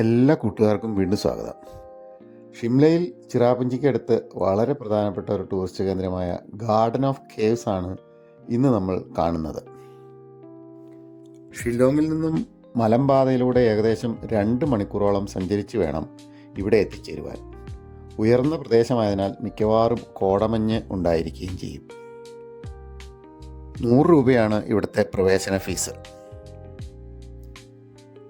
എല്ലാ കൂട്ടുകാർക്കും വീണ്ടും സ്വാഗതം. ഷിംലയിൽ ചിറാപുഞ്ചിക്കടുത്ത് വളരെ പ്രധാനപ്പെട്ട ഒരു ടൂറിസ്റ്റ് കേന്ദ്രമായ ഗാർഡൻ ഓഫ് കേവ്സ് ആണ് ഇന്ന് നമ്മൾ കാണുന്നത്. ഷില്ലോങ്ങിൽ നിന്നും മലമ്പാതയിലൂടെ ഏകദേശം 2 മണിക്കൂറോളം സഞ്ചരിച്ച് വേണം ഇവിടെ എത്തിച്ചേരുവാൻ. ഉയർന്ന പ്രദേശമായതിനാൽ മിക്കവാറും കോടമഞ്ഞ് ഉണ്ടായിരിക്കുകയും ചെയ്യും. 100 രൂപയാണ് ഇവിടുത്തെ പ്രവേശന ഫീസ്.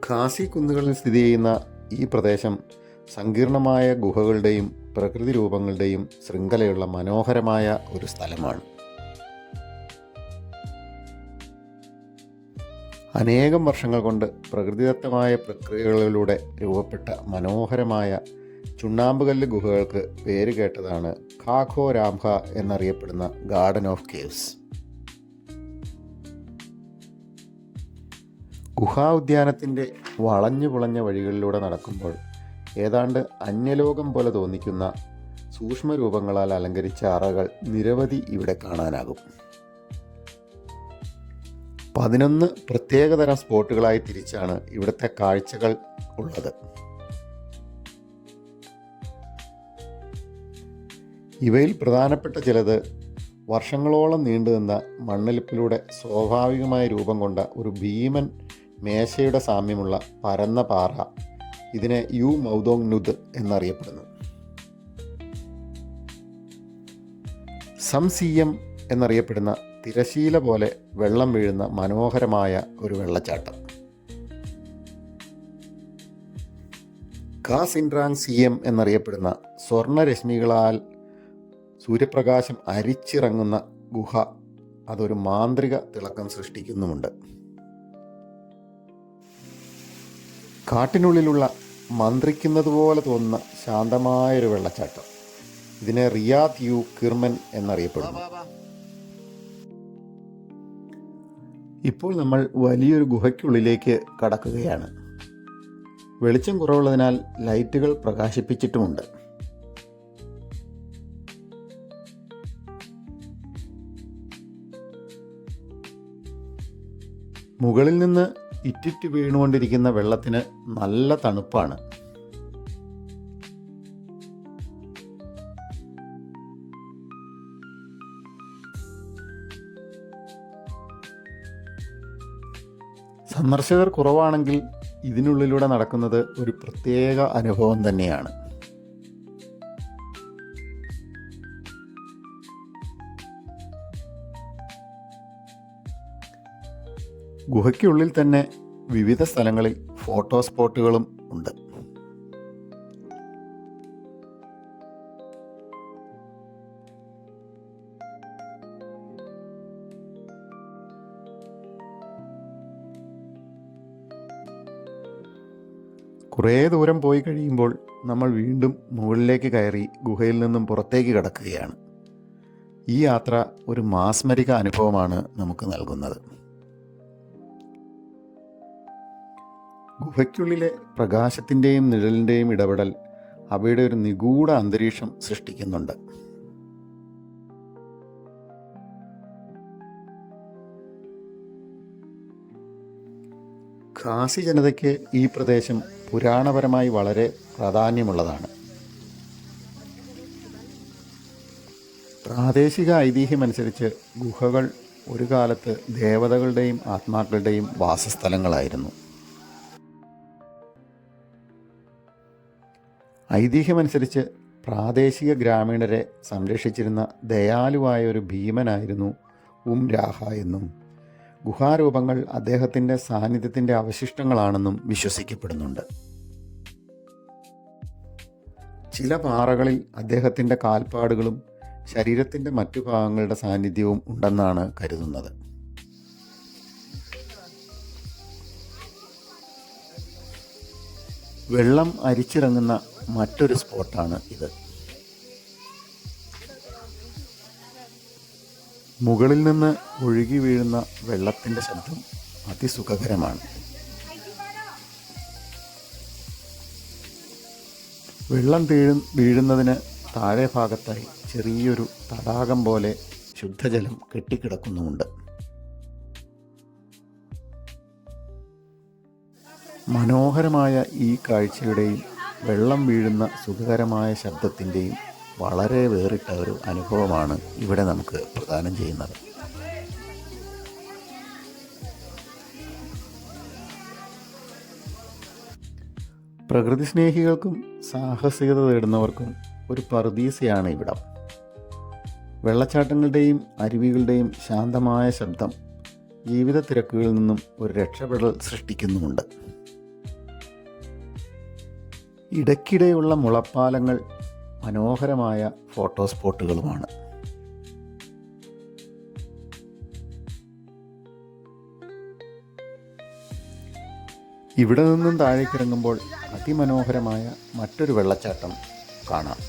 ഖാസി കുന്നുകളിൽ സ്ഥിതി ചെയ്യുന്ന ഈ പ്രദേശം സങ്കീർണമായ ഗുഹകളുടെയും പ്രകൃതി രൂപങ്ങളുടെയും ശൃംഖലയുള്ള മനോഹരമായ ഒരു സ്ഥലമാണ്. അനേകം വർഷങ്ങൾ കൊണ്ട് പ്രകൃതിദത്തമായ പ്രക്രിയകളിലൂടെ രൂപപ്പെട്ട മനോഹരമായ ചുണ്ണാമ്പുകല്ല് ഗുഹകൾക്ക് പേരുകേട്ടതാണ് ഖാഖോ രാംഹ എന്നറിയപ്പെടുന്ന ഗാർഡൻ ഓഫ് കേവ്സ്. ഗുഹാ ഉദ്യാനത്തിൻ്റെ വളഞ്ഞു പുളഞ്ഞ വഴികളിലൂടെ നടക്കുമ്പോൾ ഏതാണ്ട് അന്യലോകം പോലെ തോന്നിക്കുന്ന സൂക്ഷ്മരൂപങ്ങളാൽ അലങ്കരിച്ച അറകൾ നിരവധി ഇവിടെ കാണാനാകും. 11 പ്രത്യേകതരം സ്പോട്ടുകളായി തിരിച്ചാണ് ഇവിടുത്തെ കാഴ്ചകൾ ഉള്ളത്. ഇവയിൽ പ്രധാനപ്പെട്ട ചിലത് വർഷങ്ങളോളം നീണ്ടുനിന്ന മണ്ണൊലിപ്പിലൂടെ സ്വാഭാവികമായ രൂപം കൊണ്ട ഒരു ഭീമൻ മേശയുടെ സാമ്യമുള്ള പരന്ന പാറ, ഇതിനെ യു മൗദോങ് നുദ് എന്നറിയപ്പെടുന്നു. സംസീയം എന്നറിയപ്പെടുന്ന തിരശീല പോലെ വെള്ളം വീഴുന്ന മനോഹരമായ ഒരു വെള്ളച്ചാട്ടം. കാസിൻഡ്രാങ് സിയം എന്നറിയപ്പെടുന്ന സ്വർണരശ്മികളാൽ സൂര്യപ്രകാശം അരിച്ചിറങ്ങുന്ന ഗുഹ, അതൊരു മാന്ത്രിക തിളക്കം സൃഷ്ടിക്കുന്നുമുണ്ട്. കാട്ടിനുള്ളിലുള്ള മന്ത്രിക്കുന്നത് പോലെ തോന്നുന്ന ശാന്തമായൊരു വെള്ളച്ചാട്ടം, ഇതിനെ റിയാദ് യു കിർമൻ എന്നറിയപ്പെടുന്നു. ഇപ്പോൾ നമ്മൾ വലിയൊരു ഗുഹയ്ക്കുള്ളിലേക്ക് കടക്കുകയാണ്. വെളിച്ചം കുറവുള്ളതിനാൽ ലൈറ്റുകൾ പ്രകാശിപ്പിച്ചിട്ടുമുണ്ട്. മുകളിൽ നിന്ന് ഇറ്റിറ്റ് വീണുകൊണ്ടിരിക്കുന്ന വെള്ളത്തിന് നല്ല തണുപ്പാണ്. സന്ദർശകർ കുറവാണെങ്കിൽ ഇതിനുള്ളിലൂടെ നടക്കുന്നത് ഒരു പ്രത്യേക അനുഭവം തന്നെയാണ്. ഗുഹയ്ക്കുള്ളിൽ തന്നെ വിവിധ സ്ഥലങ്ങളിൽ ഫോട്ടോ സ്പോട്ടുകളും ഉണ്ട്. കുറേ ദൂരം പോയി കഴിയുമ്പോൾ നമ്മൾ വീണ്ടും മുകളിലേക്ക് കയറി ഗുഹയിൽ നിന്നും പുറത്തേക്ക് കടക്കുകയാണ്. ഈ യാത്ര ഒരു മാസ്മരിക അനുഭവമാണ് നമുക്ക് നൽകുന്നത്. ഗുഹയ്ക്കുള്ളിലെ പ്രകാശത്തിൻ്റെയും നിഴലിൻ്റെയും ഇടപെടൽ അവയുടെ ഒരു നിഗൂഢ അന്തരീക്ഷം സൃഷ്ടിക്കുന്നുണ്ട്. ഖാസി ജനതയ്ക്ക് ഈ പ്രദേശം പുരാണപരമായി വളരെ പ്രാധാന്യമുള്ളതാണ്. പ്രാദേശിക ഐതിഹ്യമനുസരിച്ച് ഗുഹകൾ ഒരു കാലത്ത് ദേവതകളുടെയും ആത്മാക്കളുടെയും വാസസ്ഥലങ്ങളായിരുന്നു. ഐതിഹ്യമനുസരിച്ച് പ്രാദേശിക ഗ്രാമീണരെ സംരക്ഷിച്ചിരുന്ന ദയാലുവായ ഒരു ഭീമനായിരുന്നു രാഹ എന്നും ഗുഹാരൂപങ്ങൾ അദ്ദേഹത്തിൻ്റെ സാന്നിധ്യത്തിൻ്റെ അവശിഷ്ടങ്ങളാണെന്നും വിശ്വസിക്കപ്പെടുന്നുണ്ട്. ചില പാറകളിൽ അദ്ദേഹത്തിൻ്റെ കാൽപ്പാടുകളും ശരീരത്തിൻ്റെ മറ്റു ഭാഗങ്ങളുടെ സാന്നിധ്യവും ഉണ്ടെന്നാണ് കരുതുന്നത്. വെള്ളം അരിച്ചിറങ്ങുന്ന മറ്റൊരു സ്പോട്ടാണ് ഇത്. മുകളിൽ നിന്ന് ഒഴുകി വീഴുന്ന വെള്ളത്തിൻ്റെ ശബ്ദം അതിസുഖകരമാണ്. വെള്ളം വീഴുന്നതിന് താഴെ ഭാഗത്തായി ചെറിയൊരു തടാകം പോലെ ശുദ്ധജലം കെട്ടിക്കിടക്കുന്നുമുണ്ട്. മനോഹരമായ ഈ കാഴ്ചയുടെയും വെള്ളം വീഴുന്ന സുഖകരമായ ശബ്ദത്തിൻ്റെയും വളരെ വേറിട്ട ഒരു അനുഭവമാണ് ഇവിടെ നമുക്ക് പ്രദാനം ചെയ്യുന്നത്. പ്രകൃതി സ്നേഹികൾക്കും സാഹസികത തേടുന്നവർക്കും ഒരു പറുദീസയാണ് ഇവിടം. വെള്ളച്ചാട്ടങ്ങളുടെയും അരുവികളുടെയും ശാന്തമായ ശബ്ദം ജീവിത തിരക്കുകളിൽ നിന്നും ഒരു രക്ഷപ്പെടൽ സൃഷ്ടിക്കുന്നുമുണ്ട്. ഇടയ്ക്കിടെയുള്ള മുളപ്പാലങ്ങൾ മനോഹരമായ ഫോട്ടോ സ്പോട്ടുകളുമാണ്. ഇവിടെ നിന്നും താഴേക്കിറങ്ങുമ്പോൾ അതിമനോഹരമായ മറ്റൊരു വെള്ളച്ചാട്ടം കാണാം.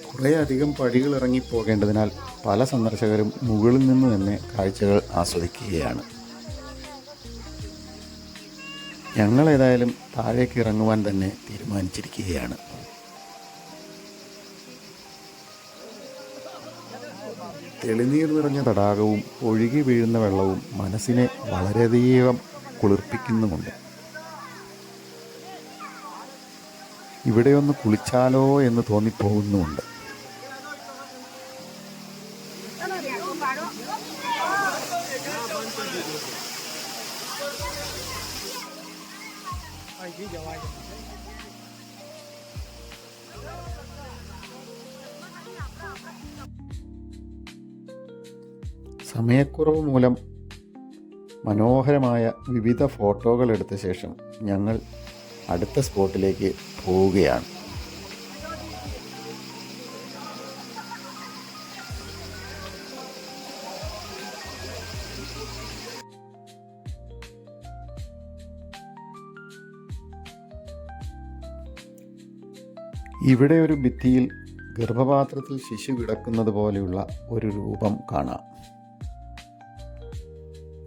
കുറേയധികം പടികൾ ഇറങ്ങിപ്പോകേണ്ടതിനാൽ പല സന്ദർശകരും മുകളിൽ നിന്ന് തന്നെ കാഴ്ചകൾ ആസ്വദിക്കുകയാണ്. ഞങ്ങളേതായാലും താഴേക്ക് ഇറങ്ങുവാൻ തന്നെ തീരുമാനിച്ചിരിക്കുകയാണ്. തെളിനീർ നിറഞ്ഞ തടാകവും ഒഴുകി വീഴുന്ന വെള്ളവും മനസ്സിനെ വളരെയധികം കുളിർപ്പിക്കുന്നുമുണ്ട്. ഇവിടെ ഒന്ന് കുളിച്ചാലോ എന്ന് തോന്നിപ്പോകുന്നുമുണ്ട്. സമയക്കുറവ് മൂലം മനോഹരമായ വിവിധ ഫോട്ടോകൾ എടുത്ത ശേഷം ഞങ്ങൾ അടുത്ത സ്പോട്ടിലേക്ക് പോവുകയാണ്. ഇവിടെ ഒരു ഭിത്തിയിൽ ഗർഭപാത്രത്തിൽ ശിശു കിടക്കുന്നത് പോലെയുള്ള ഒരു രൂപം കാണാം.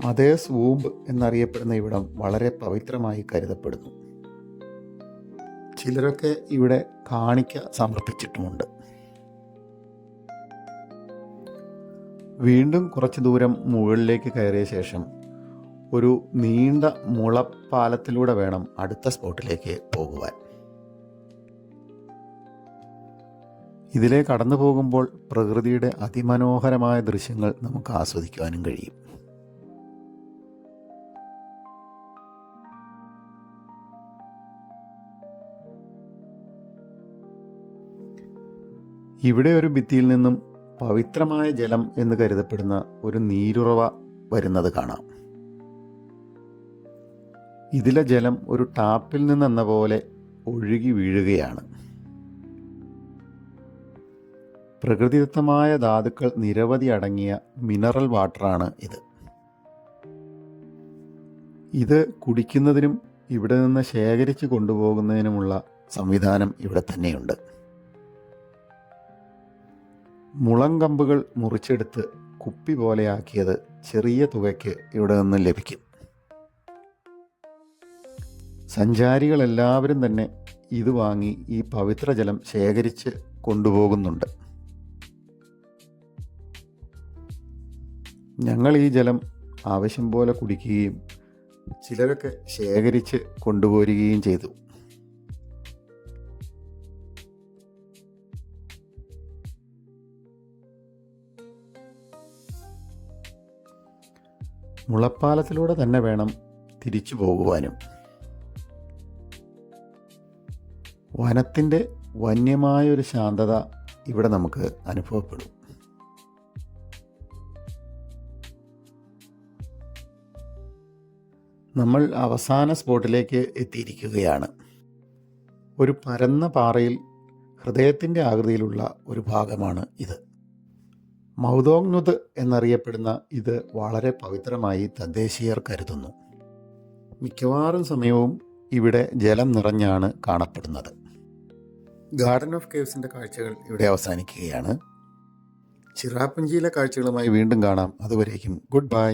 മദേഴ്സ് വൂംബ് എന്നറിയപ്പെടുന്ന ഇവിടം വളരെ പവിത്രമായി കരുതപ്പെടുന്നു. ചിലരൊക്കെ ഇവിടെ കാണിക്ക സമർപ്പിച്ചിട്ടുമുണ്ട്. വീണ്ടും കുറച്ച് ദൂരം മുകളിലേക്ക് കയറിയ ശേഷം ഒരു നീണ്ട മുളപ്പാലത്തിലൂടെ വേണം അടുത്ത സ്പോട്ടിലേക്ക് പോകുവാൻ. ഇതിലെ കടന്നു പോകുമ്പോൾ പ്രകൃതിയുടെ അതിമനോഹരമായ ദൃശ്യങ്ങൾ നമുക്ക് ആസ്വദിക്കുവാനും കഴിയും. ഇവിടെ ഒരു ഭിത്തിയിൽ നിന്നും പവിത്രമായ ജലം എന്ന് കരുതപ്പെടുന്ന ഒരു നീരുറവ വരുന്നത് കാണാം. ഇതിലെ ജലം ഒരു ടാപ്പിൽ നിന്നെന്ന പോലെ ഒഴുകി വീഴുകയാണ്. പ്രകൃതിദത്തമായ ധാതുക്കൾ നിരവധി അടങ്ങിയ മിനറൽ വാട്ടറാണ് ഇത്. ഇത് കുടിക്കുന്നതിനും ഇവിടെ നിന്ന് ശേഖരിച്ച് കൊണ്ടുപോകുന്നതിനുമുള്ള സംവിധാനം ഇവിടെ തന്നെയുണ്ട്. മുളം കമ്പുകൾ മുറിച്ചെടുത്ത് കുപ്പി പോലെയാക്കിയത് ചെറിയ തുകയ്ക്ക് ഇവിടെ നിന്ന് ലഭിക്കും. സഞ്ചാരികളെല്ലാവരും തന്നെ ഇത് വാങ്ങി ഈ പവിത്രജലം ശേഖരിച്ച് കൊണ്ടുപോകുന്നുണ്ട്. ഞങ്ങൾ ഈ ജലം ആവശ്യം പോലെ കുടിക്കുകയും ചിലരൊക്കെ ശേഖരിച്ച് കൊണ്ടുപോരുകയും ചെയ്തു. മുളപ്പാലത്തിലൂടെ തന്നെ വേണം തിരിച്ചു പോകുവാനും. വനത്തിൻ്റെ വന്യമായൊരു ശാന്തത ഇവിടെ നമുക്ക് അനുഭവപ്പെടും. നമ്മൾ അവസാന സ്പോട്ടിലേക്ക് എത്തിയിരിക്കുകയാണ്. ഒരു പരന്ന പാറയിൽ ഹൃദയത്തിൻ്റെ ആകൃതിയിലുള്ള ഒരു ഭാഗമാണ് ഇത്. മൗദോങ്നുത് എന്നറിയപ്പെടുന്ന ഇത് വളരെ പവിത്രമായി തദ്ദേശീയർ കരുതുന്നു. മിക്കവാറും സമയവും ഇവിടെ ജലം നിറഞ്ഞാണ് കാണപ്പെടുന്നത്. ഗാർഡൻ ഓഫ് കേവ്സിൻ്റെ കാഴ്ചകൾ ഇവിടെ അവസാനിക്കുകയാണ്. ചിറാപ്പുഞ്ചിയിലെ കാഴ്ചകളുമായി വീണ്ടും കാണാം. അതുവരേക്കും ഗുഡ് ബൈ.